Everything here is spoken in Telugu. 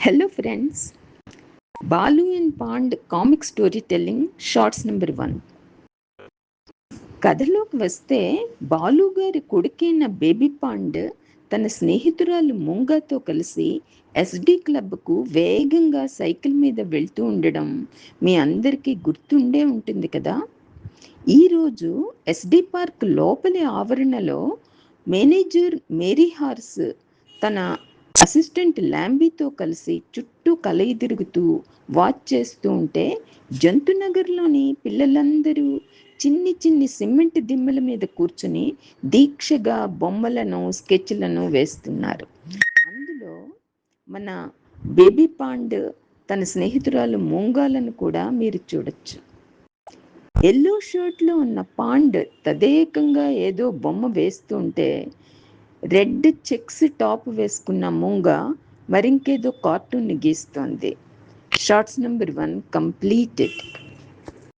Hello friends, Balu and pond comic story telling shorts number 1. కథలోకి వస్తే, బాలు గారి కొడుకైన బేబీ పాండ్ తన స్నేహితురాలు మూంగాతో కలిసి ఎస్డి క్లబ్కు వేగంగా సైకిల్ మీద వెళ్తూ ఉండడం మీ అందరికీ గుర్తుండే ఉంటుంది కదా. ఈరోజు ఎస్డి పార్క్ లోపలి ఆవరణలో మేనేజర్ మేరీ హార్స్ తన అసిస్టెంట్ ల్యాంబీతో కలిసి చుట్టూ కలయి తిరుగుతూ వాచ్ చేస్తూ ఉంటే, జంతునగర్లోని పిల్లలందరూ చిన్ని చిన్ని సిమెంట్ దిమ్మల మీద కూర్చుని దీక్షగా బొమ్మలను స్కెచ్లను వేస్తున్నారు. అందులో మన బేబీ పాండ్ తన స్నేహితురాలు మూంగాలను కూడా మీరు చూడొచ్చు. ఎల్లో షర్ట్లో ఉన్న పాండ్ తదేకంగా ఏదో బొమ్మ వేస్తూ ఉంటే, రెడ్ చెక్స్ టాప్ వేసుకున్న మూంగ మరింకేదో కార్టూన్ గీస్తోంది. Shorts number 1 completed.